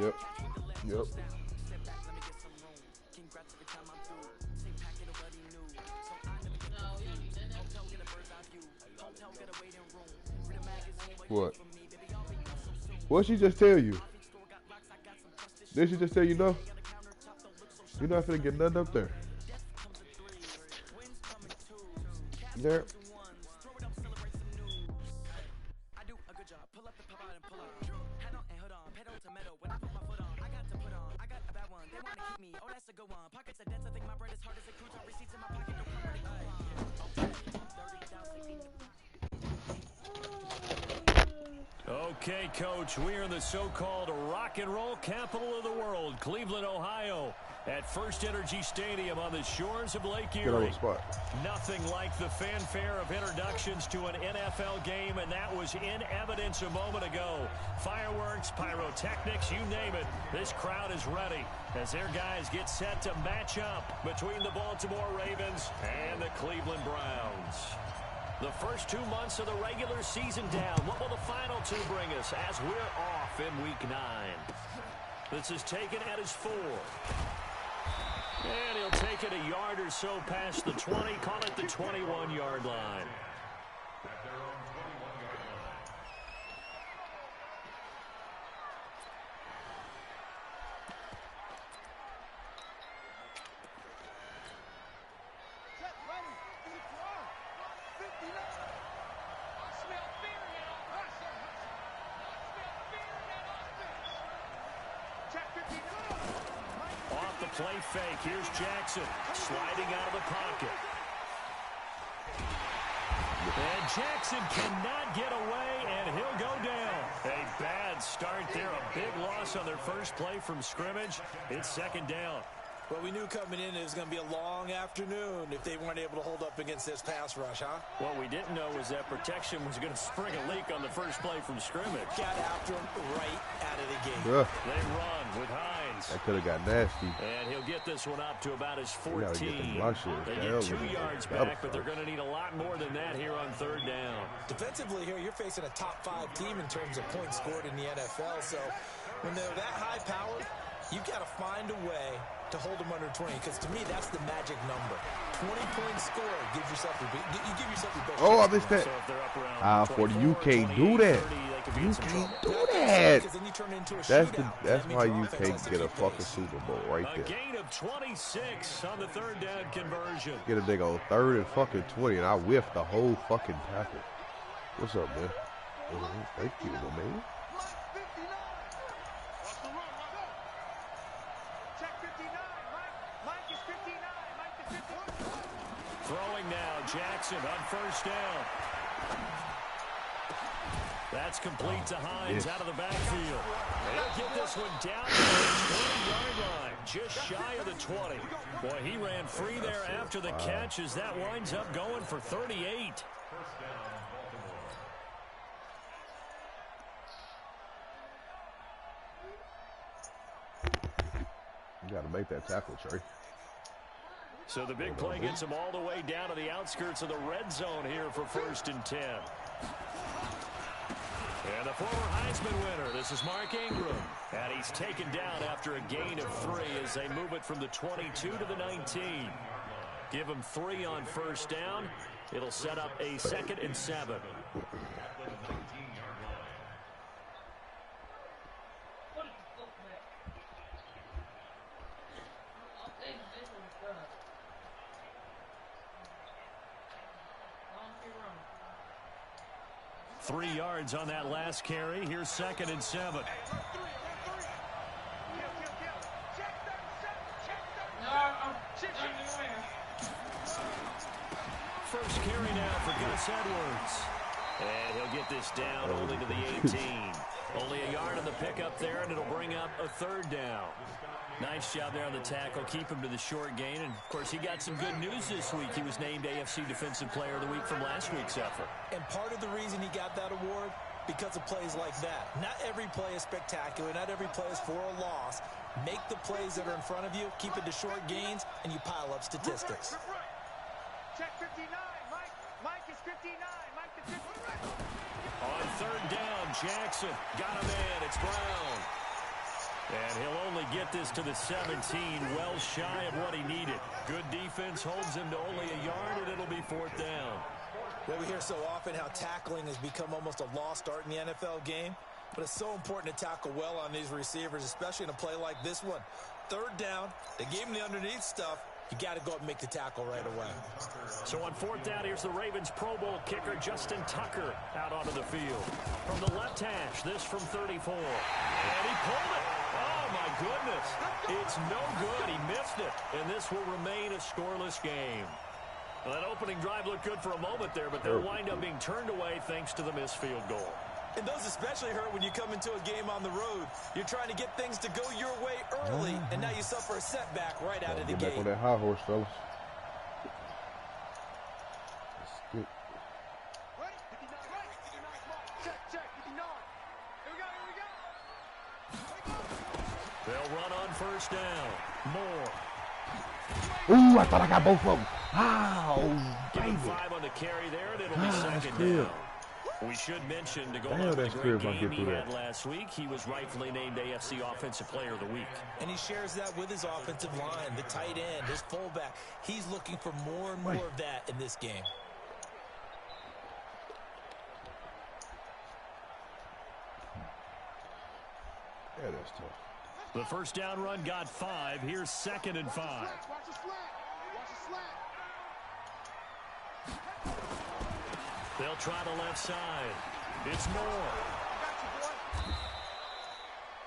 Yep. Yep. What? What'd she just tell you? Did she just tell you no? You're not finna get nothing up there. There. Okay, Coach, we are in the so-called rock and roll capital of the world, Cleveland, Ohio, at First Energy Stadium on the shores of Lake Erie. Get on the spot. Nothing like the fanfare of introductions to an NFL game, and that was in evidence a moment ago. Fireworks, pyrotechnics, you name it. This crowd is ready as their guys get set to match up between the Baltimore Ravens and the Cleveland Browns. The first 2 months of the regular season down. What will the final two bring us as we're off in Week 9? This is taken at his 4. And he'll take it a yard or so past the 20, call it the 21-yard line. Play fake. Here's Jackson sliding out of the pocket. And Jackson cannot get away, and he'll go down. A bad start there. A big loss on their first play from scrimmage. It's second down. Well, we knew coming in it was going to be a long afternoon if they weren't able to hold up against this pass rush, huh? What we didn't know was that protection was going to spring a leak on the first play from scrimmage. Got after him right out of the gate. Yeah. They run with Hines. That could have got nasty. And he'll get this one up to about his 14. They get 2 yards back, but they're going to need a lot more than that here on third down. Defensively here, you're facing a top 5 team in terms of points scored in the NFL. So when they're that high powered, you've got to find a way to hold them under 20, because to me, that's the magic number. 20 points scored gives yourself your best. Oh, I missed that. So 40, you can't do that. You can't do that. That's why you can't get a fucking Super Bowl right there. A gain of 26 on the third down conversion. Get a nigga on 3rd and fucking 20, and I whiffed the whole fucking tackle. What's up, man? Thank you, man. Throwing now, Jackson on first down. That's complete to Hines out of the backfield. They'll get this one down to the 20-yard line, just shy of the 20. Boy, he ran free there after the catch as that winds up going for 38. You got to make that tackle, Trey. So the big play gets him all the way down to the outskirts of the red zone here for 1st and 10. And the former Heisman winner, this is Mark Ingram. And he's taken down after a gain of 3 as they move it from the 22 to the 19. Give him 3 on first down. It'll set up a 2nd and 7. Three yards on that last carry. Here's 2nd and 7. First carry now for Gus Edwards. And he'll get this down only to the 18. Only a yard on the pickup there, and it'll bring up a 3rd down. Nice job there on the tackle. Keep him to the short gain. And, of course, he got some good news this week. He was named AFC Defensive Player of the Week from last week's effort. And part of the reason he got that award, because of plays like that. Not every play is spectacular. Not every play is for a loss. Make the plays that are in front of you, keep it to short gains, and you pile up statistics. Check 59. Mike is 59. Mike is 59. On 3rd down, Jackson got a man. It's Brown. And he'll only get this to the 17, well shy of what he needed. Good defense holds him to only a yard, and it'll be 4th down. Well, we hear so often how tackling has become almost a lost art in the NFL game. But it's so important to tackle well on these receivers, especially in a play like this one. 3rd down, they gave him the underneath stuff. You got to go up and make the tackle right away. So on 4th down, here's the Ravens Pro Bowl kicker Justin Tucker out onto the field. From the left hash, this from 34. And he pulled it. Oh, my goodness. It's no good. He missed it. And this will remain a scoreless game. Well, that opening drive looked good for a moment there, but they'll wind up being turned away thanks to the missed field goal. And those especially hurt when you come into a game on the road. You're trying to get things to go your way early, and now you suffer a setback right out of the gate. Get back on that high horse, fellas. Ready? 59. Check. 59. Here we go. They'll run on 1st down. Moore. Ooh, I thought I got both of them. Oh, baby. 5 on the carry there, and it'll be 2nd down. We should mention to go on the great game he had last week. He was rightfully named AFC Offensive Player of the Week. And he shares that with his offensive line, the tight end, his fullback. He's looking for more and more of that in this game. Yeah, that's tough. The 1st down run got 5. Here's 2nd and 5. Watch the slant. They'll try the left side. It's Moore.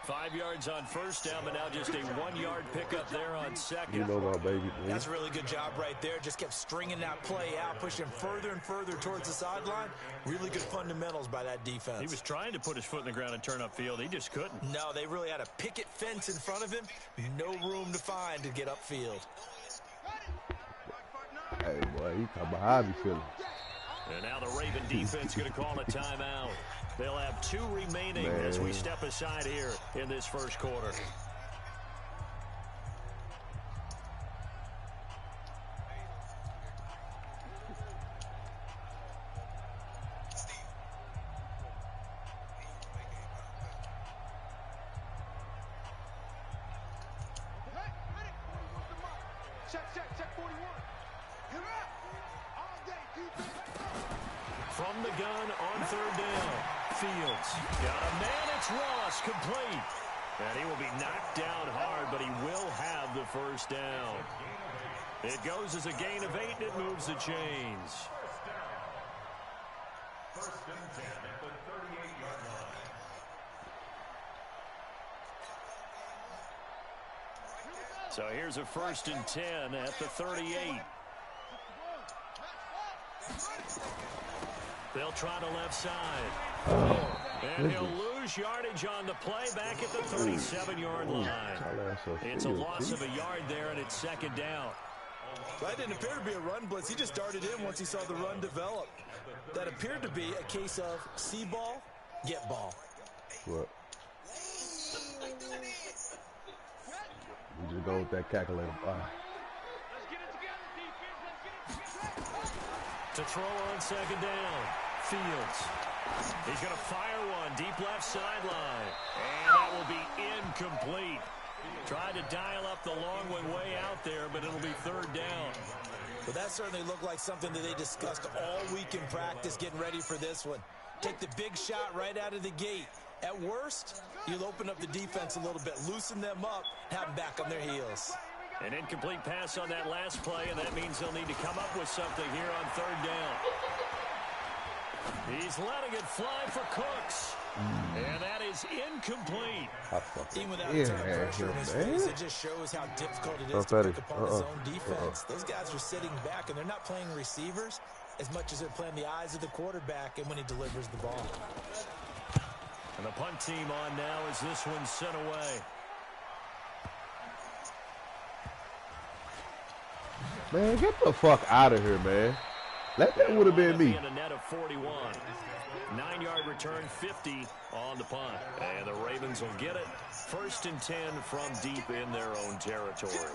5 yards on 1st down, but now just a 1-yard pickup there on 2nd. You know my baby. That's a really good job right there. Just kept stringing that play out, pushing further and further towards the sideline. Really good fundamentals by that defense. He was trying to put his foot in the ground and turn upfield. He just couldn't. No, they really had a picket fence in front of him. No room to find to get upfield. Hey, boy, he come behind me, feeling. And now the Raven defense going to call a timeout. They'll have 2 remaining as we step aside here in this 1st quarter. Check 41. Get up. All day, defense. From the gun on 3rd down. Fields. Got a man. It's Ross. Complete. And he will be knocked down hard, but he will have the 1st down. It goes as a gain of 8, and it moves the chains. 1st and 10 at the 38-yard line. So here's a 1st and 10 at the 38. They'll try the left side. And he'll lose yardage on the play back at the 37-yard line. It's a loss of a yard there, and it's 2nd down. That didn't appear to be a run blitz. He just darted in once he saw the run develop. That appeared to be a case of see ball, get ball. What? We just go with that calculator. Let's get it together, defense. Let's get it together. To throw on 2nd down. Fields. He's going to fire one deep left sideline. And that will be incomplete. Tried to dial up the long one way out there, but it'll be 3rd down. But that certainly looked like something that they discussed all week in practice, getting ready for this one. Take the big shot right out of the gate. At worst, you'll open up the defense a little bit, loosen them up, have them back on their heels. An incomplete pass on that last play, and that means they'll need to come up with something here on 3rd down. He's letting it fly for Cooks. And that is incomplete. Even without a ton of pressure in his face, it just shows how difficult it is to pick upon his own defense. Those guys are sitting back, and they're not playing receivers as much as they're playing the eyes of the quarterback and when he delivers the ball. And the punt team on now as this one's sent away. Man, get the fuck out of here, man. That would have been me. A net of 41. 9-yard return, 50 on the punt. And the Ravens will get it. 1st and 10 from deep in their own territory.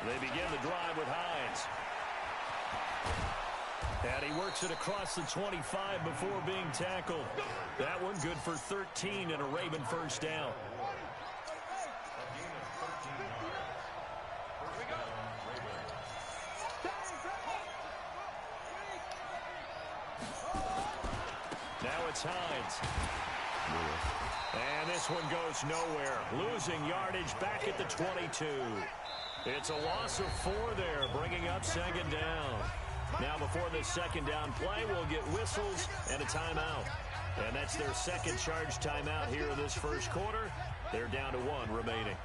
They begin the drive with Hines. And he works it across the 25 before being tackled. That one good for 13 and a Raven 1st down. it's Hines. And this one goes nowhere. Losing yardage back at the 22. It's a loss of 4 there, bringing up second down. Now before this second down play, we'll get whistles and a timeout. And that's their second charge timeout here in this first quarter. They're down to 1 remaining.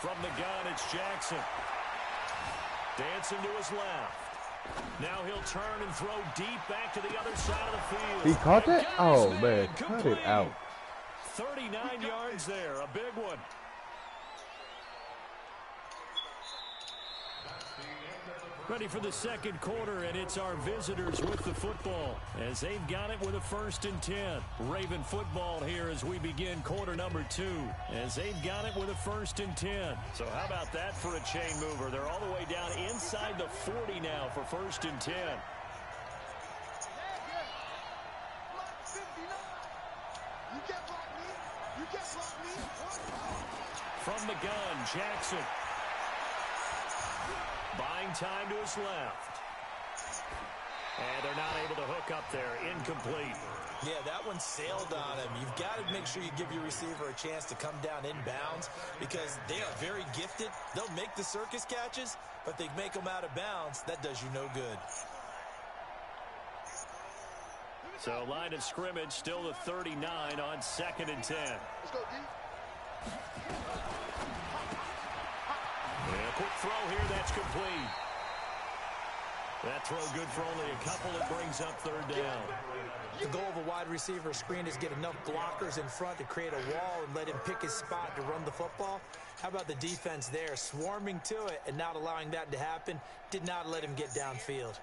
From the gun, it's Jackson. Dancing to his left. Now he'll turn and throw deep back to the other side of the field. He caught that? Oh, man. Cut it out. 39 yards there. A big one. Ready for the second quarter, and it's our visitors with the football as they've got it with a 1st and 10. Raven football here as we begin quarter number 2 as they've got it with a 1st and 10. So how about that for a chain mover? They're all the way down inside the 40 now for 1st and 10. From the gun, Jackson. Buying time to his left. And they're not able to hook up there. Incomplete. Yeah, that one sailed on him. You've got to make sure you give your receiver a chance to come down inbounds because they are very gifted. They'll make the circus catches, but they make them out of bounds. That does you no good. So line of scrimmage still the 39 on 2nd and 10. Let's go, D. And a quick throw here, that's complete. That throw good for only a couple. It brings up 3rd down. The goal of a wide receiver screen is get enough blockers in front to create a wall and let him pick his spot to run the football. How about the defense there, swarming to it and not allowing that to happen? Did not let him get downfield.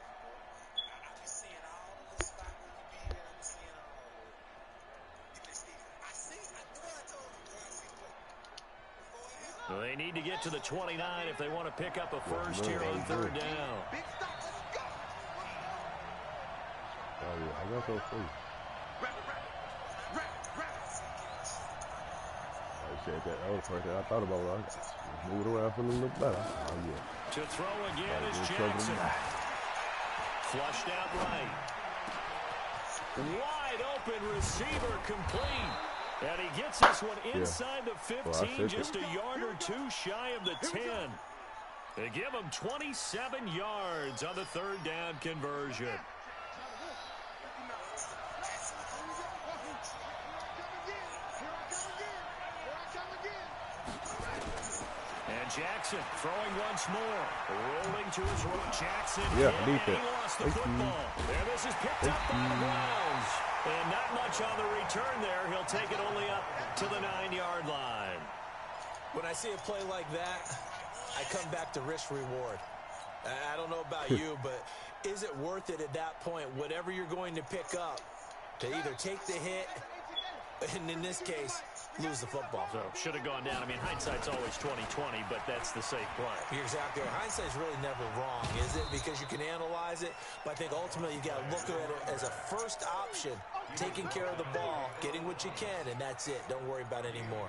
They need to get to the 29 if they want to pick up a first here on 3rd down. Oh, yeah, I got those too. I said that was the first thing I thought about. I moved around for a little better. Oh, yeah. To throw again is Jackson. Flushed out right. Wide open receiver complete. And he gets this one inside the 15, just a yard or 2 shy of the 10. They give him 27 yards on the 3rd down conversion. And Jackson throwing once more. Rolling to his right. Jackson yeah, and he lost the football. And this is picked up by the Browns. And not much on the return there. He'll take it only up to the 9-yard line. When I see a play like that, I come back to risk reward. I don't know about you, but is it worth it at that point, whatever you're going to pick up, to either take the hit, and in this case, lose the football? So should have gone down. I mean, hindsight's always 20/20, but that's the safe play. You're exactly right. Hindsight's really never wrong, is it? Because you can analyze it, but I think ultimately you got to look at it as a first option, taking care of the ball, getting what you can, and that's it. Don't worry about it anymore.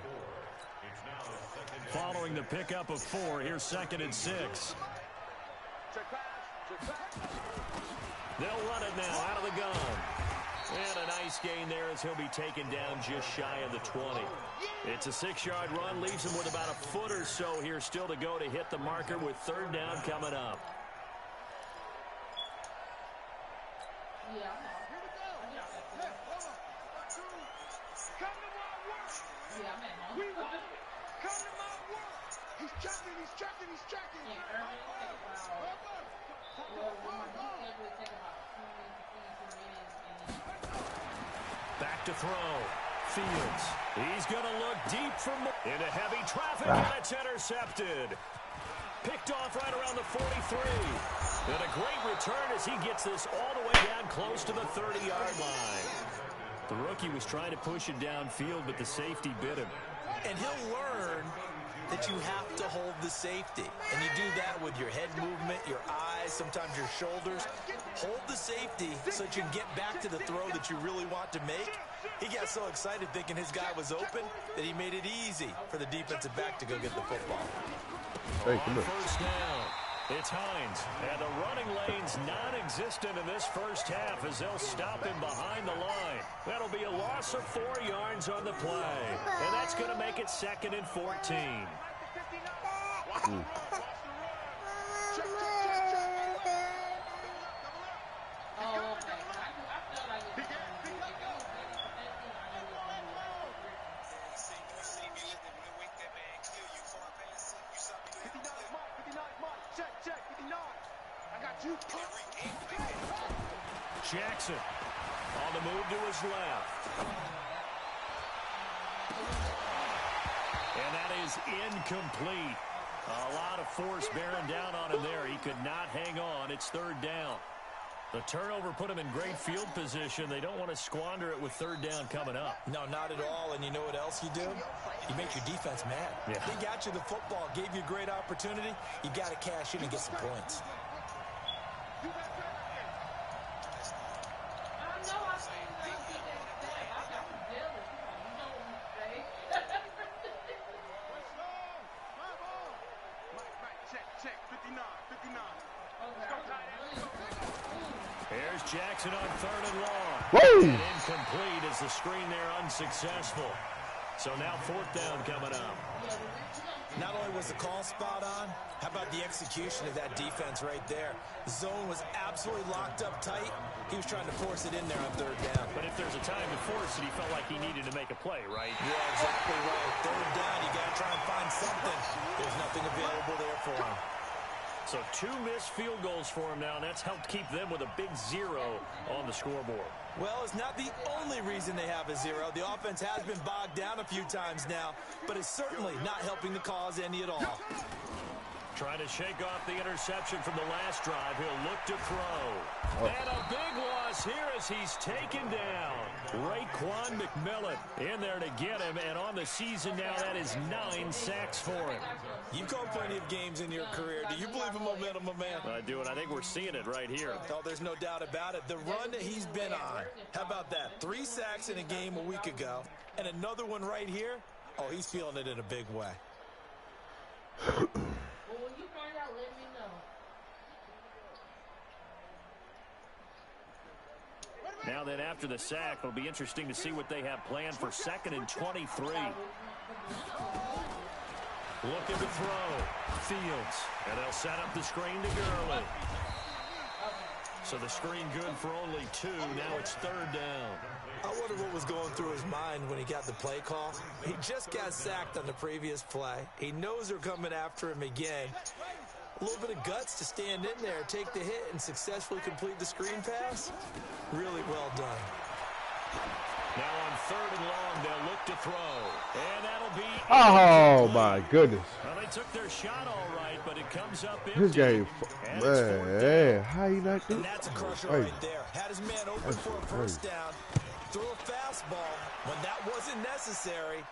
Following the pickup of 4, here's 2nd and 6. They'll run it now out of the gun. And a nice gain there as he'll be taken down just shy of the 20. It's a 6-yard run, leaves him with about a foot or so here still to go to hit the marker with 3rd down coming up. Back to throw. Fields. He's going to look deep from into heavy traffic, and it's intercepted. Picked off right around the 43. And a great return as he gets this all the way down close to the 30-yard line. The rookie was trying to push it downfield, but the safety bit him. And he'll learn that you have to hold the safety. And you do that with your head movement, your eyes, sometimes your shoulders. Hold the safety so that you can get back to the throw that you really want to make. He got so excited thinking his guy was open that he made it easy for the defensive back to go get the football. Hey, come here. First down. It's Hines, and the running lane's non-existent in this first half as they'll stop him behind the line. That'll be a loss of 4 yards on the play, and that's going to make it 2nd and 14. Jackson on the move to his left. And that is incomplete. A lot of force bearing down on him there. He could not hang on. It's 3rd down. The turnover put him in great field position. They don't want to squander it with 3rd down coming up. No, not at all. And you know what else you do? You make your defense mad. Yeah. They got you the football, gave you a great opportunity. You got to cash in and get some points. Here's Jackson on 3rd and long. Woo! And incomplete as the screen there unsuccessful. So now 4th down coming up. Not only was the call spot on, how about the execution of that defense right there? The zone was absolutely locked up tight. He was trying to force it in there on 3rd down. But if there's a time to force it, he felt like he needed to make a play, right? Yeah, exactly right. 3rd down, you got to try and find something. There's nothing available there for him. So 2 missed field goals for him now, and that's helped keep them with a big 0 on the scoreboard. Well, it's not the only reason they have a 0. The offense has been bogged down a few times now, but it's certainly not helping the cause any at all. Trying to shake off the interception from the last drive. He'll look to throw. And a big loss here as he's taken down. Raekwon McMillan in there to get him, and on the season now, that is 9 sacks for him. You've called plenty of games in your career. Do you believe in momentum, my man? I do, and I think we're seeing it right here. Oh, there's no doubt about it. The run that he's been on, how about that? 3 sacks in a game a week ago, and another one right here. Oh, he's feeling it in a big way. When you find out, let me know. Now then, after the sack, it'll be interesting to see what they have planned for 2nd and 23. Looking to throw. Fields. And they'll set up the screen to Gurley. So the screen good for only 2. Now it's 3rd down. I wonder what was going through his mind when he got the play call. He just got sacked on the previous play. He knows they're coming after him again. A little bit of guts to stand in there, take the hit, and successfully complete the screen pass. Really well done. Now on 3rd and long, they'll look to throw. And that'll be... Oh, my goodness. Well, they took their shot all right, but it comes up empty. This game, man, how you not do And that's a crusher right there. Had his man open for a first down. Threw a fastball when that wasn't necessary.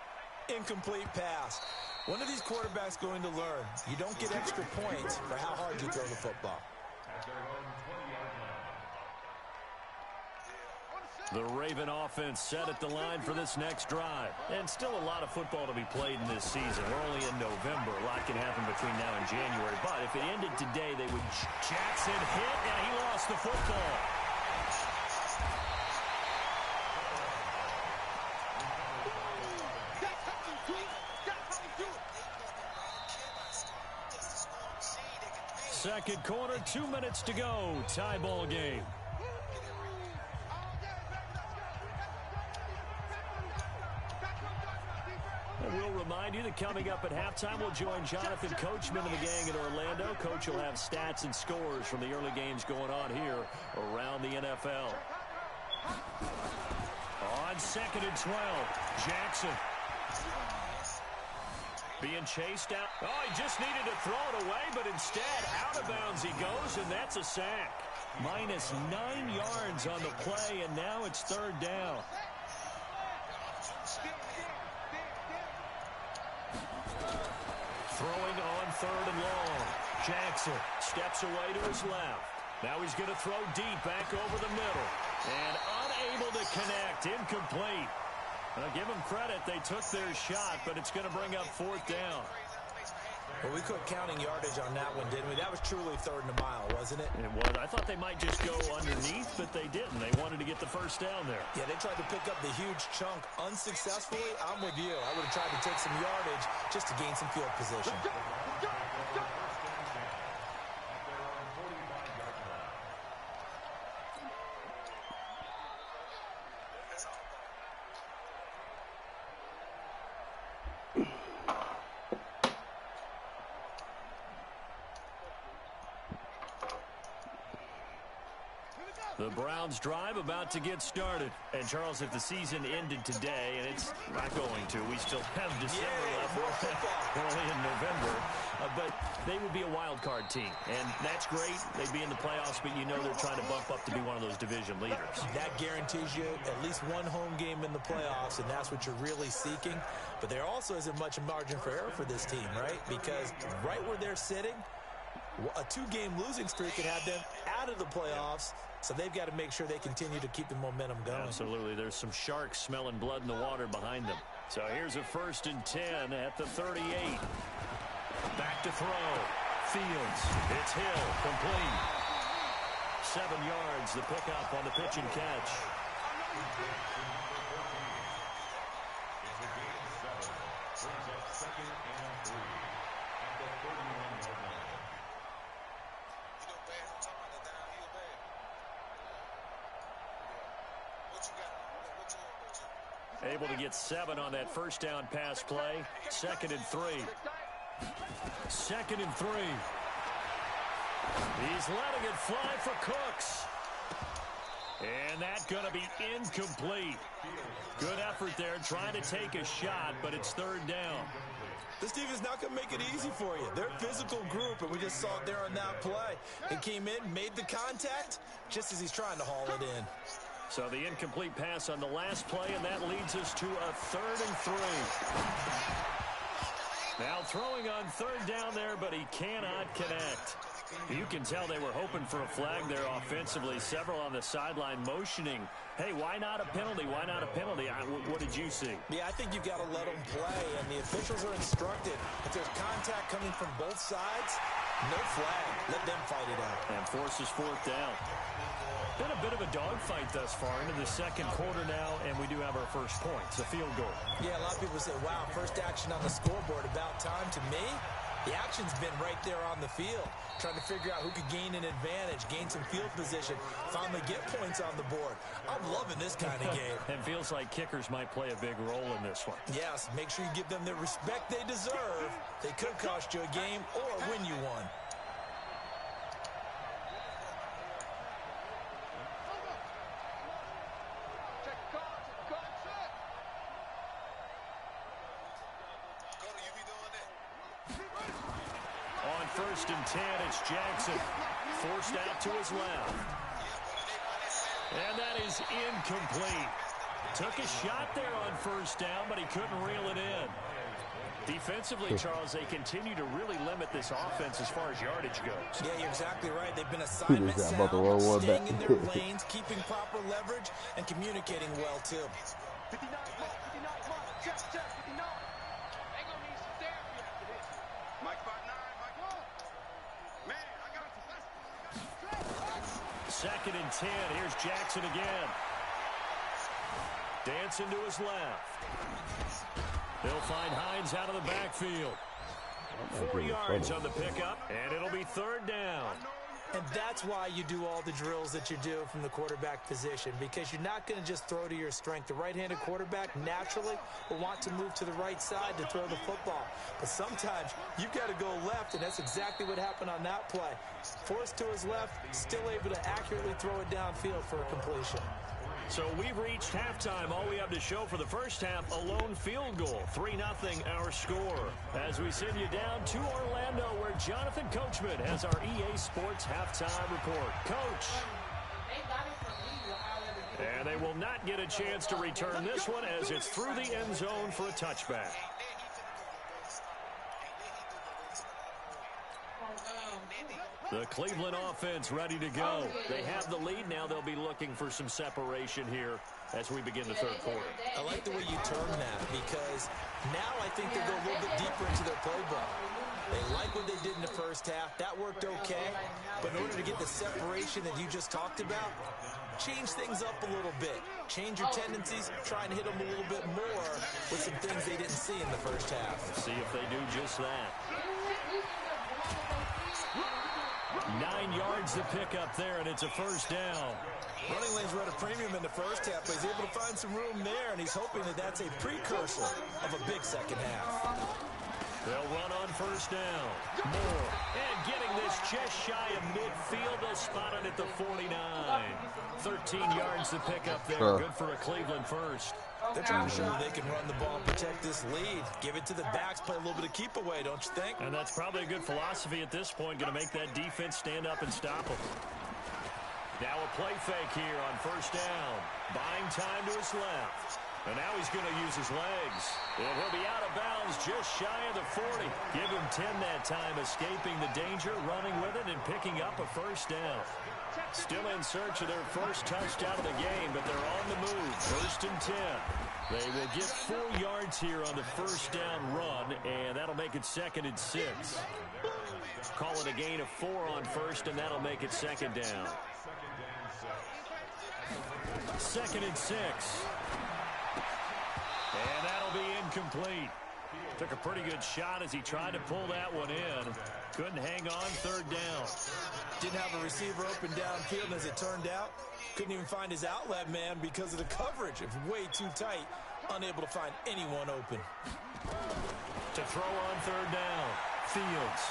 Incomplete pass. When are these quarterbacks going to learn? You don't get extra points for how hard you throw the football. The Raven offense set at the line for this next drive. And still a lot of football to be played in this season. We're only in November. A lot can happen between now and January. But if it ended today, they would... Jackson hit, and he lost the football. Second quarter, 2 minutes to go. Tie ball game. We'll remind you that coming up at halftime, we'll join Jonathan Coachman and the gang in Orlando. Coach will have stats and scores from the early games going on here around the NFL. On 2nd and 12, Jackson. Being chased out. Oh, he just needed to throw it away, but instead, out of bounds he goes, and that's a sack. Minus 9 yards on the play, and now it's 3rd down. Throwing on 3rd and long. Jackson steps away to his left. Now he's going to throw deep back over the middle. And unable to connect. Incomplete. Give them credit. They took their shot, but it's going to bring up fourth down. Well, we quit counting yardage on that one, didn't we? That was truly third and a mile, wasn't it? It was. I thought they might just go underneath, but they didn't. They wanted to get the first down there. Yeah, they tried to pick up the huge chunk unsuccessfully. I'm with you. I would have tried to take some yardage just to gain some field position. The Browns drive about to get started. And, Charles, if the season ended today, and it's not going to, we still have December left. We're only in November. But they would be a wild card team. And that's great. They'd be in the playoffs, but you know they're trying to bump up to be one of those division leaders. That guarantees you at least one home game in the playoffs, and that's what you're really seeking. But there also isn't much margin for error for this team, right? Because right where they're sitting, a two-game losing streak could have them out of the playoffs. So they've got to make sure they continue to keep the momentum going. Absolutely. There's some sharks smelling blood in the water behind them. So here's a 1st and 10 at the 38. Back to throw. Fields. It's Hill. Complete. 7 yards. The pickup on the pitch and catch. Able to get 7 on that first down pass play. 2nd and 3. 2nd and 3. He's letting it fly for Cooks. And that's going to be incomplete. Good effort there, trying to take a shot, but it's 3rd down. This defense is not going to make it easy for you. They're a physical group, and we just saw it there on that play. He came in, made the contact, just as he's trying to haul it in. So the incomplete pass on the last play, and that leads us to a 3rd and 3. Now throwing on 3rd down there, but he cannot connect. You can tell they were hoping for a flag there offensively. Several on the sideline motioning, hey, why not a penalty? Why not a penalty? What did you see? Yeah, I think you've got to let them play, and the officials are instructed. If there's contact coming from both sides, no flag. Let them fight it out. And forces 4th down. Been a bit of a dogfight thus far into the 2nd quarter now, and we do have our first points, a field goal. Yeah, a lot of people say, wow, first action on the scoreboard, about time. To me, the action's been right there on the field, trying to figure out who could gain an advantage, gain some field position, finally get points on the board. I'm loving this kind of game. And feels like kickers might play a big role in this one. Yes, make sure you give them the respect they deserve. They could cost you a game or win you one. On 1st and 10, it's Jackson. Forced out to his left. And that is incomplete. Took a shot there on 1st down, but he couldn't reel it in. Defensively, Charles, they continue to really limit this offense as far as yardage goes. Yeah, you're exactly right. They've been assignment sound, staying in their lanes, keeping proper leverage, and communicating well, too. 59, check, 59. They gonna need some therapy after this. Mike 5'9", Mike 1. Man, I got you. 2nd and 10. Here's Jackson again. Dancing to his left. He'll find Hines out of the backfield. 4 yards on the pickup, and it'll be 3rd down. And that's why you do all the drills that you do from the quarterback position, because you're not going to just throw to your strength. The right-handed quarterback naturally will want to move to the right side to throw the football. But sometimes you've got to go left, and that's exactly what happened on that play. Forced to his left, still able to accurately throw it downfield for a completion. So we've reached halftime. All we have to show for the first half, a lone field goal. 3-0 our score. As we send you down to Orlando, where Jonathan Coachman has our EA Sports halftime report. Coach. And they will not get a chance to return this one as it's through the end zone for a touchback. The Cleveland offense ready to go. They have the lead now. They'll be looking for some separation here as we begin the third quarter. I like the way you term that because now I think they go a little bit deeper into their playbook. They like what they did in the first half. That worked okay. But in order to get the separation that you just talked about, change things up a little bit. Change your tendencies. Try and hit them a little bit more with some things they didn't see in the first half. Let's see if they do just that. 9 yards to pick up there, and it's a first down. Running lanes were at a premium in the first half, but he's able to find some room there, and he's hoping that that's a precursor of a big second half. They'll run on first down. Moore. And getting this just shy of midfield. They'll spot it at the 49. 13 yards to pick up there. Good for a Cleveland first. They're trying to show they can run the ball and protect this lead. Give it to the backs, play a little bit of keep away, don't you think? And that's probably a good philosophy at this point. Going to make that defense stand up and stop them. Now a play fake here on first down. Buying time to his left. And now he's going to use his legs. And he'll be out of bounds just shy of the 40. Give him 10 that time, escaping the danger, running with it, and picking up a first down. Still in search of their first touchdown of the game, but they're on the move. First and 10. They will get 4 yards here on the first down run, and that'll make it second and 6. Call it a gain of 4 on first, and that'll make it second down. Second and 6. And that'll be incomplete. Took a pretty good shot as he tried to pull that one in. Couldn't hang on, third down. Didn't have a receiver open downfield, and as it turned out, couldn't even find his outlet man because of the coverage. It was way too tight, unable to find anyone open. To throw on third down, Fields.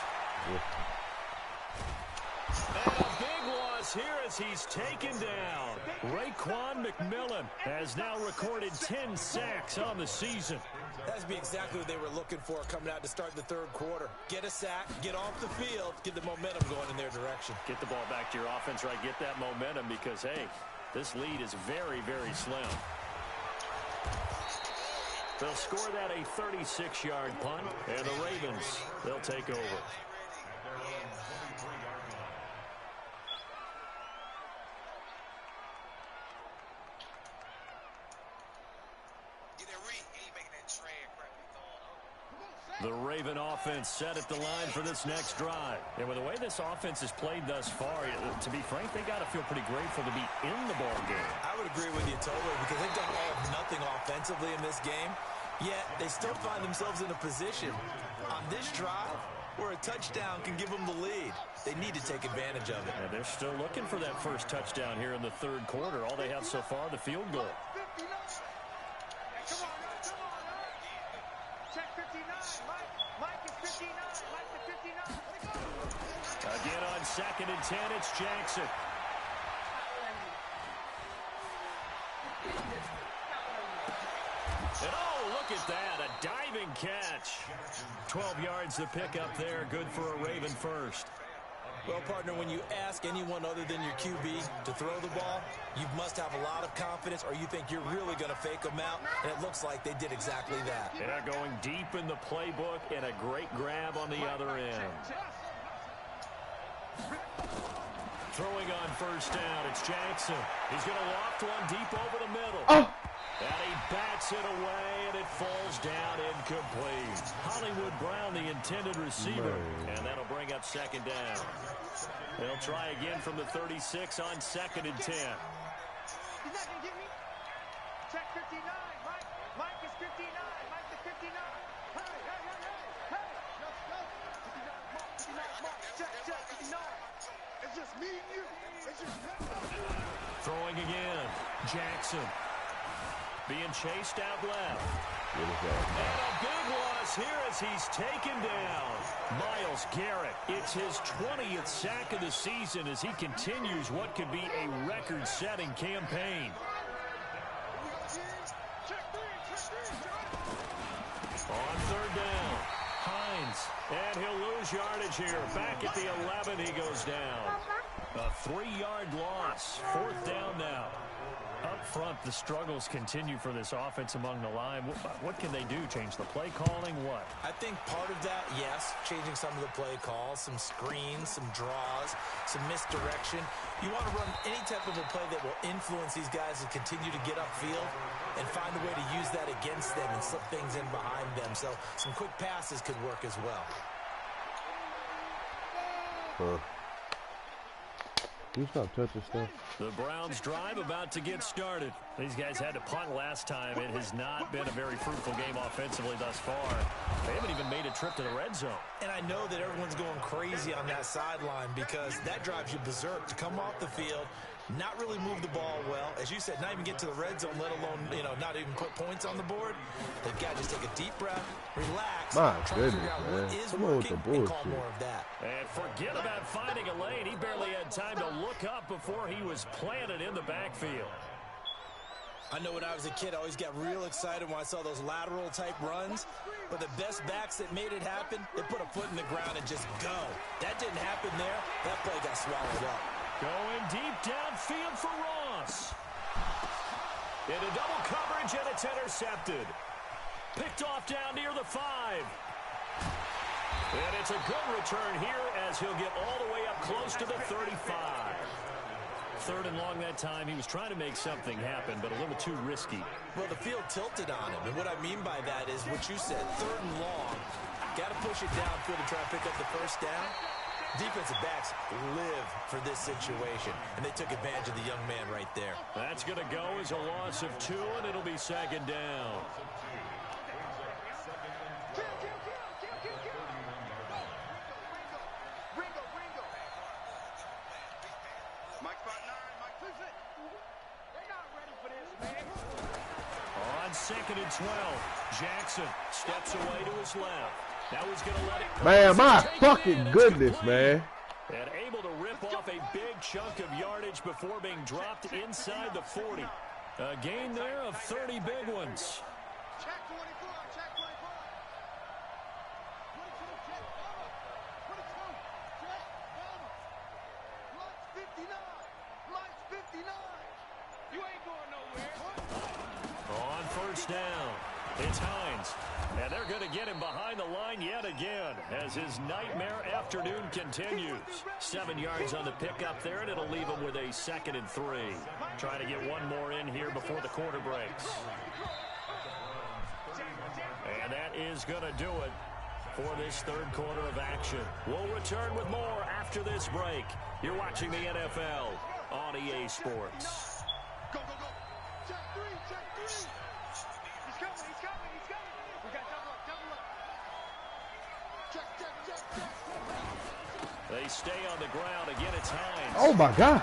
And a big loss here as he's taken down. Raekwon McMillan has now recorded 10 sacks on the season. That's be exactly what they were looking for coming out to start the third quarter. Get a sack, get off the field, get the momentum going in their direction. Get the ball back to your offense, right? Get that momentum because, hey, this lead is very, very slim. They'll score that a 36-yard punt, and the Ravens, they'll take over. The Raven offense set at the line for this next drive. And with the way this offense has played thus far, to be frank, they got to feel pretty grateful to be in the ball game. I would agree with you totally because they've done all of nothing offensively in this game, yet they still find themselves in a position on this drive where a touchdown can give them the lead. They need to take advantage of it. And they're still looking for that first touchdown here in the third quarter. All they have so far, the field goal. Again on second and 10, it's Jackson. And oh, look at that, a diving catch. 12 yards to pick up there, good for a Raven first. Well, partner, when you ask anyone other than your QB to throw the ball, you must have a lot of confidence or you think you're really going to fake them out, and it looks like they did exactly that. Yeah, going deep in the playbook and a great grab on the other end. Throwing on first down, it's Jackson. He's going to loft one deep over the middle. Oh. And he bats it away, and it falls down incomplete. Hollywood Brown, the intended receiver, and that'll bring up second down. They'll try again from the 36 on second and 10. He's not going to get me. Check 59, Mike. Mike is 59. Mike is 59. Hey, hey, hey, hey, hey. Let's go. 59 mark. Check, check, 59. It's just me and you. It's just me. Throwing again. Jackson. Being chased out left. And a big loss here as he's taken down. Myles Garrett, it's his 20th sack of the season as he continues what could be a record-setting campaign. On third down, Hines, and he'll lose yardage here. Back at the 11, he goes down. A 3-yard loss. Fourth down now. Up front, the struggles continue for this offense among the line. What can they do? Change the play calling? What? I think part of that, yes, changing some of the play calls, some screens, some draws, some misdirection. You want to run any type of a play that will influence these guys to continue to get upfield and find a way to use that against them and slip things in behind them. So some quick passes could work as well. You stop touching stuff. The Browns drive about to get started. These guys had to punt last time. It has not been a very fruitful game offensively thus far. They haven't even made a trip to the red zone. And I know that everyone's going crazy on that sideline because that drives you berserk to come off the field, not really move the ball well. As you said, not even get to the red zone, let alone, not even put points on the board. They've got to just take a deep breath, relax, My try to figure out goodness, what man. is Come on with working, the and call bullshit. more of that. And forget about finding a lane. He barely had time to look up before he was planted in the backfield. I know when I was a kid, I always got real excited when I saw those lateral-type runs. But the best backs that made it happen, they put a foot in the ground and just go. That didn't happen there. That play got swallowed up. Going deep downfield for Ross. Into double coverage, and it's intercepted. Picked off down near the 5. And it's a good return here as he'll get all the way up close to the 35. 3rd and long that time. He was trying to make something happen, but a little too risky. Well, the field tilted on him. And what I mean by that is what you said, 3rd and long. Got to push it downfield to try and pick up the first down. Defensive backs live for this situation, and they took advantage of the young man right there. That's going to go as a loss of 2, and it'll be 2nd down. On 2nd and 12, Jackson steps away to his left. Now he's going to let it go. Man, my fucking goodness, man. And able to rip off a big chunk of yardage before being dropped inside the 40. A gain there of 30 big ones. Check 24, check 24. 22, check, 22, check, Lights 59, lights 59. You ain't going nowhere. On 1st down, it's Hines. And they're going to get him behind the line yet again as his nightmare afternoon continues. 7 yards on the pickup there, and it'll leave him with a 2nd and 3. Trying to get one more in here before the quarter breaks. And that is going to do it for this 3rd quarter of action. We'll return with more after this break. You're watching the NFL on EA Sports. Go, go, go. Check 3, check 3. He's coming, he's coming, he's coming. We got double up, double up. Check, check, check, check. They stay on the ground. Again, it's Hines. Oh, my God.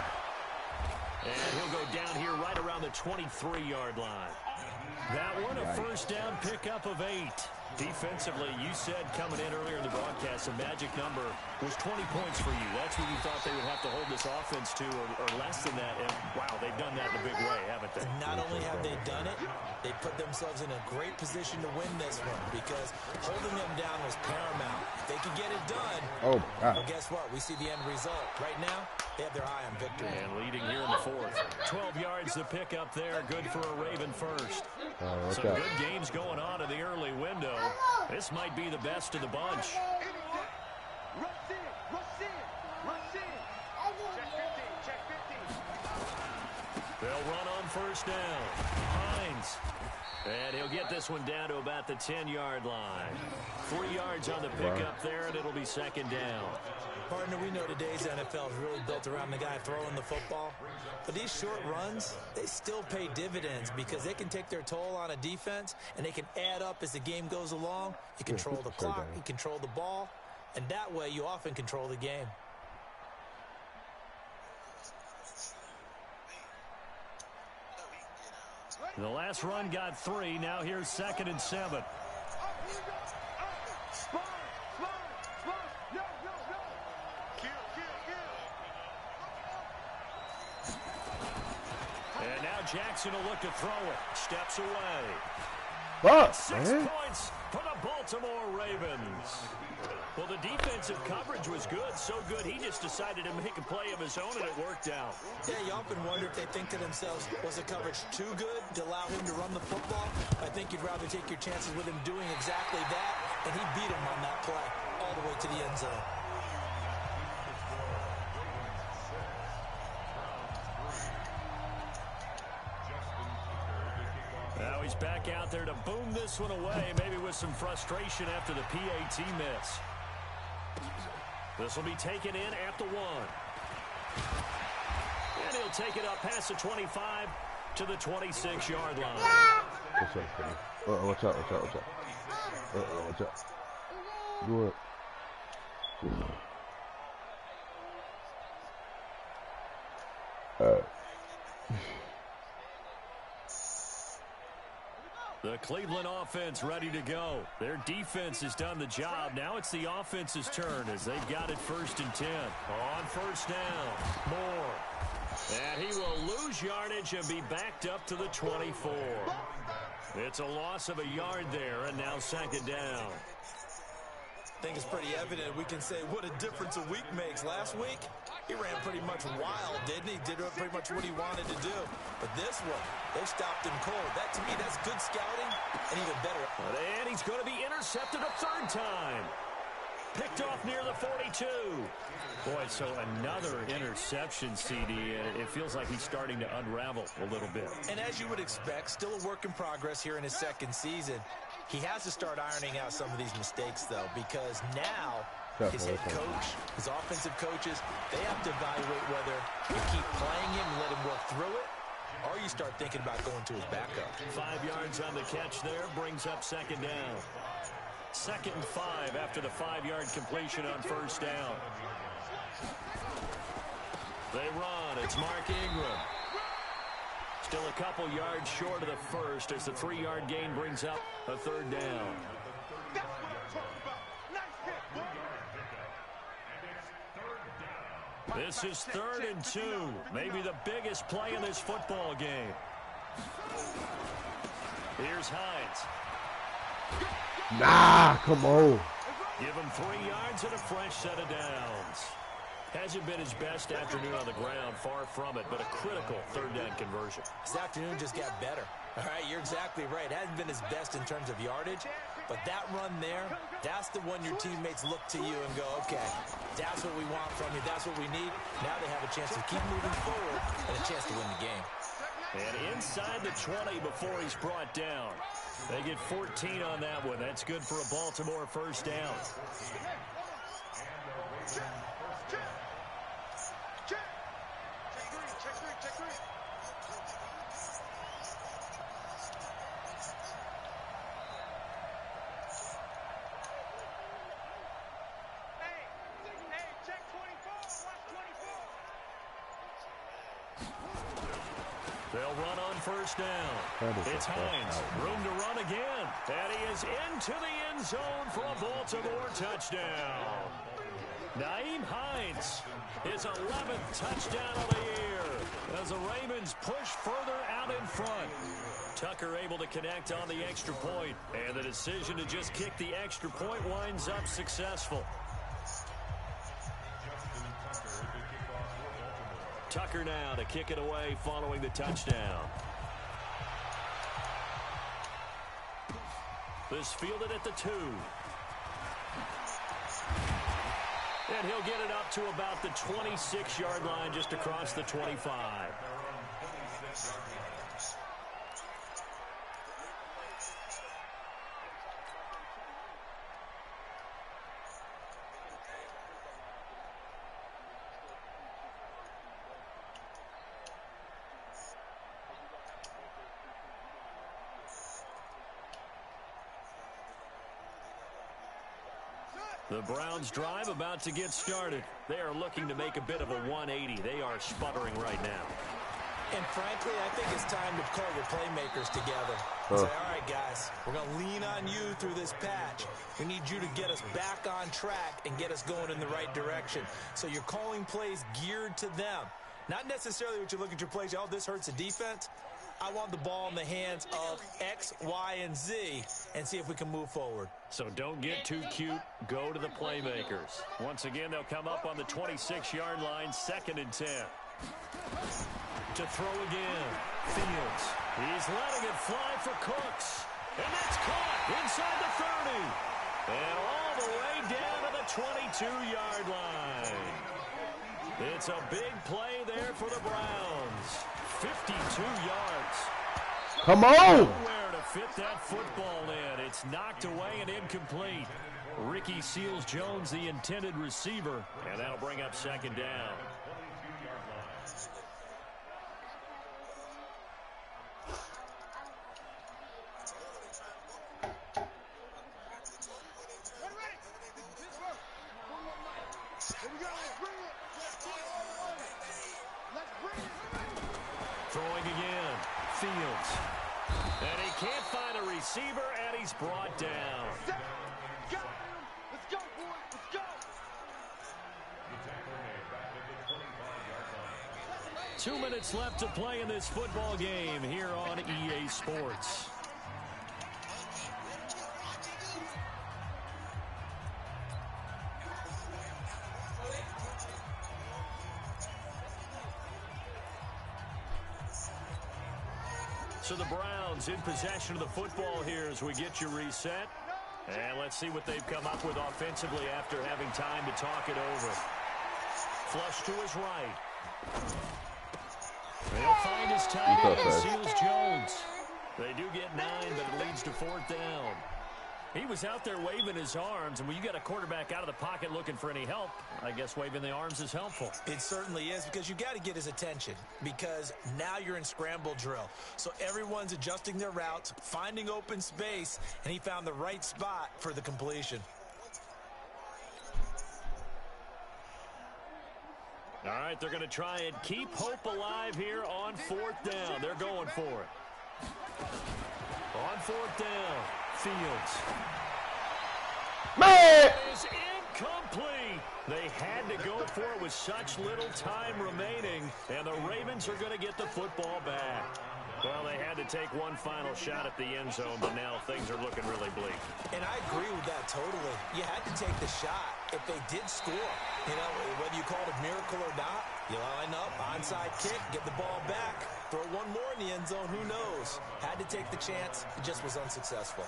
And he'll go down here right around the 23-yard line. That one, a 1st down pickup of 8. Defensively, you said coming in earlier in the broadcast, the magic number was 20 points for you. That's what you thought they would have to hold this offense to, or less than that. And, wow, they've done that in a big way, haven't they? And not only have they done it, they put themselves in a great position to win this one because holding them down was paramount. If they could get it done, Oh, God. well, guess what? We see the end result. Right now, they have their eye on victory. And leading here in the 4th. 12 yards to pick up there. Good for a Raven first. Watch Some out. good games going on in the early window. This might be the best of the bunch. Rush in, rush in, rush in. Check 15, check 15. They'll run on 1st down. Hines. And he'll get this one down to about the 10-yard line. 3 yards on the pickup there, and it'll be 2nd down. Partner, we know today's NFL is really built around the guy throwing the football. But these short runs, they still pay dividends because they can take their toll on a defense, and they can add up as the game goes along. You control the clock, you control the ball, and that way you often control the game. The last run got 3. Now here's 2nd and 7. Up, here you go. Up. Slide, slide. Yo, yo, yo. Kill, kill, kill. And now Jackson will look to throw it. Steps away. fuck, 6 man? points for the Baltimore Ravens. Well, the defensive coverage was good, so good he just decided to make a play of his own, and it worked out. Yeah, you often wonder if they think to themselves, was the coverage too good to allow him to run the football? I think you'd rather take your chances with him doing exactly that, and he beat him on that play all the way to the end zone. Now he's back out there to boom this one away, maybe with some frustration after the PAT miss. This will be taken in at the 1. And he'll take it up past the 25 to the 26-yard line. What's up, Kenny? Watch out. Watch out. Good. The Cleveland offense ready to go. Their defense has done the job. Now it's the offense's turn as they've got it 1st and 10. On 1st down, Moore. And he will lose yardage and be backed up to the 24. It's a loss of a yard there, and now 2nd down. I think it's pretty evident. We can say what a difference a week makes. Last week, he ran pretty much wild, didn't he? Did pretty much what he wanted to do. But this one, they stopped him cold. That, to me, that's good scouting and even better. And he's going to be intercepted a 3rd time. Picked off near the 42. Boy, so another interception, CD. It feels like he's starting to unravel a little bit. And as you would expect, still a work in progress here in his 2nd season. He has to start ironing out some of these mistakes, though, because now his head coach, his offensive coaches, they have to evaluate whether you keep playing him and let him work through it, or you start thinking about going to his backup. 5 yards on the catch there, brings up 2nd down. 2nd and 5 after the 5-yard completion on 1st down. They run. It's Mark Ingram. Still a couple yards short of the 1st as the 3-yard gain brings up a 3rd down. This is 3rd and 2. Maybe the biggest play in this football game. Here's Hines. Nah, come on. Give him 3 yards and a fresh set of downs. Hasn't been his best afternoon on the ground, far from it, but a critical 3rd down conversion. This afternoon just got better. All right, you're exactly right. Hasn't been his best in terms of yardage, but that run there, that's the one your teammates look to you and go, okay, that's what we want from you. That's what we need. Now they have a chance to keep moving forward and a chance to win the game. And inside the 20 before he's brought down. They get 14 on that one. That's good for a Baltimore 1st down. They'll run on 1st down. It's Hines. Room to run again. And he is into the end zone for a Baltimore touchdown. Nyheim Hines, his 11th touchdown of the year as the Ravens push further out in front. Tucker able to connect on the extra point, and the decision to just kick the extra point winds up successful. Tucker now to kick it away following the touchdown. This fielded at the 2. And he'll get it up to about the 26-yard line just across the 25. The Browns drive about to get started. They are looking to make a bit of a 180. They are sputtering right now. And frankly, I think it's time to call your playmakers together. Say, all right, guys, we're going to lean on you through this patch. We need you to get us back on track and get us going in the right direction. So you're calling plays geared to them. Not necessarily what you look at your plays, oh, this hurts the defense. I want the ball in the hands of X, Y, and Z and see if we can move forward. So don't get too cute. Go to the playmakers. Once again, they'll come up on the 26-yard line, 2nd and 10. To throw again. Fields. He's letting it fly for Cooks. And that's caught inside the 30. And all the way down to the 22-yard line. It's a big play there for the Browns. 52 yards. Come on! Nowhere to fit that football in. It's knocked away and incomplete. Ricky Seals-Jones, the intended receiver, and that'll bring up 2nd down. Throwing again. Fields. And he can't find a receiver, and he's brought down. Got him. Let's go, boys. Let's go. 2 minutes left to play in this football game here on EA Sports. So the Browns in possession of the football here as we get you reset. And let's see what they've come up with offensively after having time to talk it over. Flush to his right. They'll find his tight end, Seals-Jones. They do get 9, but it leads to 4th down. He was out there waving his arms, and when you got a quarterback out of the pocket looking for any help, I guess waving the arms is helpful. It certainly is, because you got to get his attention, because now you're in scramble drill. So everyone's adjusting their routes, finding open space, and he found the right spot for the completion. All right, they're going to try and keep hope alive here on 4th down. They're going for it. On 4th down, Fields. Man! It is incomplete. They had to go for it with such little time remaining, and the Ravens are going to get the football back. Well, they had to take one final shot at the end zone, but now things are looking really bleak. And I agree with that totally. You had to take the shot if they did score. You know, whether you call it a miracle or not, you line up, onside kick, get the ball back, throw one more in the end zone, who knows? Had to take the chance, it just was unsuccessful.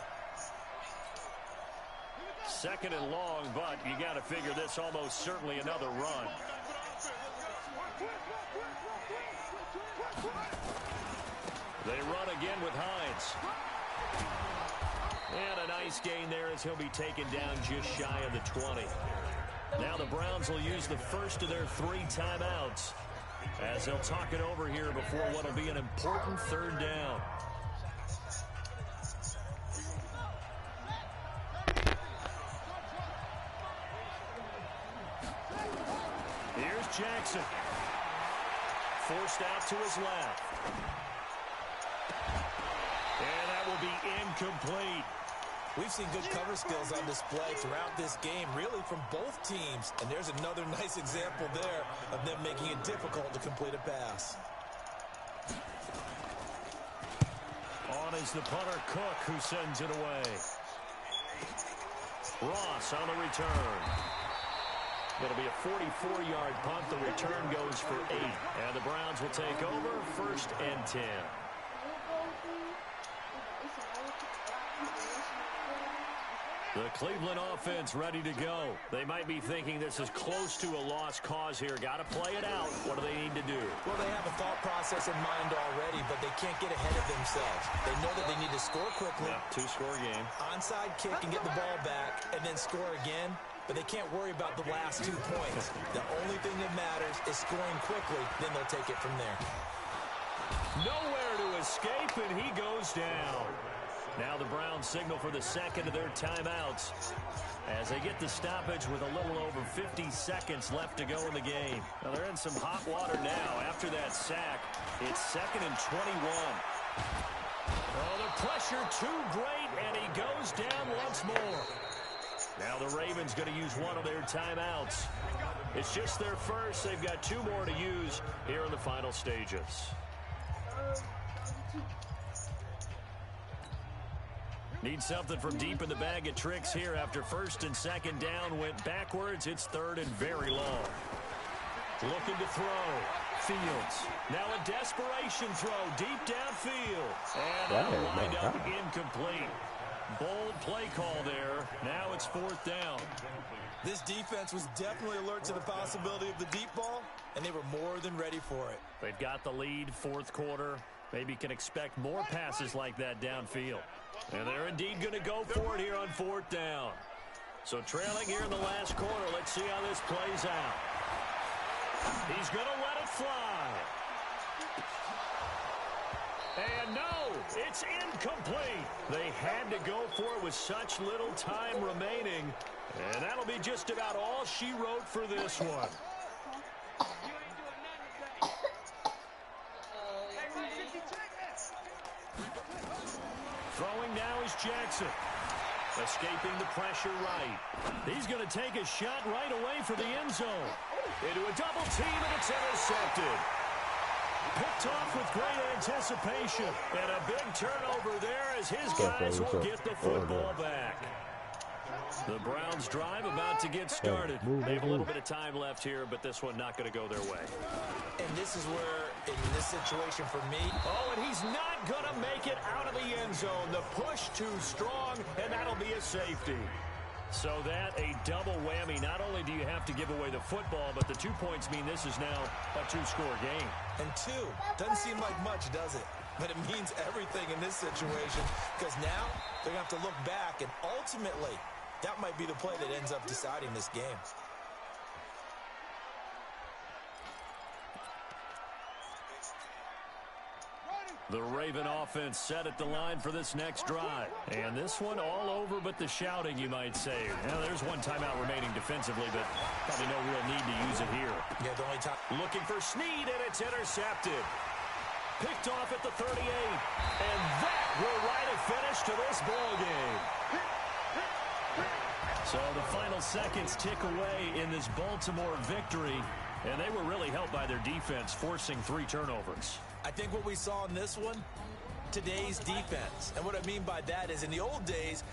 2nd and long, but you got to figure this almost certainly another run. They run again with Hines. And a nice gain there as he'll be taken down just shy of the 20. Now the Browns will use the first of their 3 timeouts as they'll talk it over here before what will be an important 3rd down. Here's Jackson. Forced out to his left. And that will be incomplete. We've seen good cover skills on display throughout this game, really from both teams. And there's another nice example there of them making it difficult to complete a pass. On is the punter, Cook, who sends it away. Ross on the return. It'll be a 44-yard punt. The return goes for 8. And the Browns will take over 1st and 10. The Cleveland offense ready to go. They might be thinking this is close to a lost cause here. Got to play it out. What do they need to do? Well, they have a thought process in mind already, but they can't get ahead of themselves. They know that they need to score quickly. Yeah, 2-score game. Onside kick and get the ball back, and then score again. But they can't worry about the last 2 points. The only thing that matters is scoring quickly. Then they'll take it from there. Nowhere to escape, and he goes down. Now the Browns signal for the 2nd of their timeouts as they get the stoppage with a little over 50 seconds left to go in the game. Now they're in some hot water now. After that sack, it's 2nd and 21. Oh, the pressure too great, and he goes down once more. Now the Ravens going to use one of their timeouts. It's just their first. They've got 2 more to use here in the final stages. Need something from deep in the bag of tricks here after first and second down went backwards. It's third and very long. Looking to throw. Fields. Now a desperation throw deep downfield. And that'll wind up incomplete. Bold play call there. Now it's fourth down. This defense was definitely alert to the possibility of the deep ball, and they were more than ready for it. They've got the lead, fourth quarter. Maybe can expect more passes like that downfield. And they're indeed going to go for it here on fourth down. So trailing here in the last quarter. Let's see how this plays out. He's going to let it fly. And no, it's incomplete. They had to go for it with such little time remaining. And that'll be just about all she wrote for this one. Throwing now is Jackson. Escaping the pressure right. He's going to take a shot right away for the end zone. Into a double team, and it's intercepted. Picked off with great anticipation. And a big turnover there as his guys will get the football back. The Browns drive about to get started. They have a little bit of time left here, but this one not going to go their way. And this is where, in this situation for me... Oh, and he's not going to make it out of the end zone. The push too strong, and that'll be a safety. So that, a double whammy. Not only do you have to give away the football, but the 2 points mean this is now a two-score game. And two, doesn't seem like much, does it? But it means everything in this situation, because now they're going to have to look back, and ultimately... that might be the play that ends up deciding this game. The Raven offense set at the line for this next drive. And this one all over but the shouting, you might say. Now, there's one timeout remaining defensively, but probably no real need to use it here. Yeah, the only time. Looking for Snead, and it's intercepted. Picked off at the 38. And that will write a finish to this ball game. So the final seconds tick away in this Baltimore victory, and they were really helped by their defense, forcing 3 turnovers. I think what we saw in this one, today's defense. And what I mean by that is in the old days,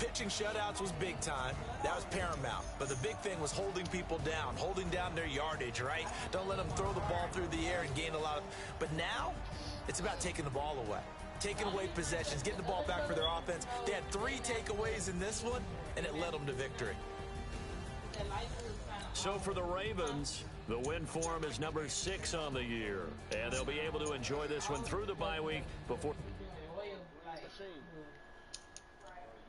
pitching shutouts was big time. That was paramount. But the big thing was holding people down, holding down their yardage, right? Don't let them throw the ball through the air and gain a lot of... But now, it's about taking the ball away. Taking away possessions, getting the ball back for their offense. They had 3 takeaways in this one, and it led them to victory. So for the Ravens, the win form is number 6 on the year. And they'll be able to enjoy this one through the bye week before...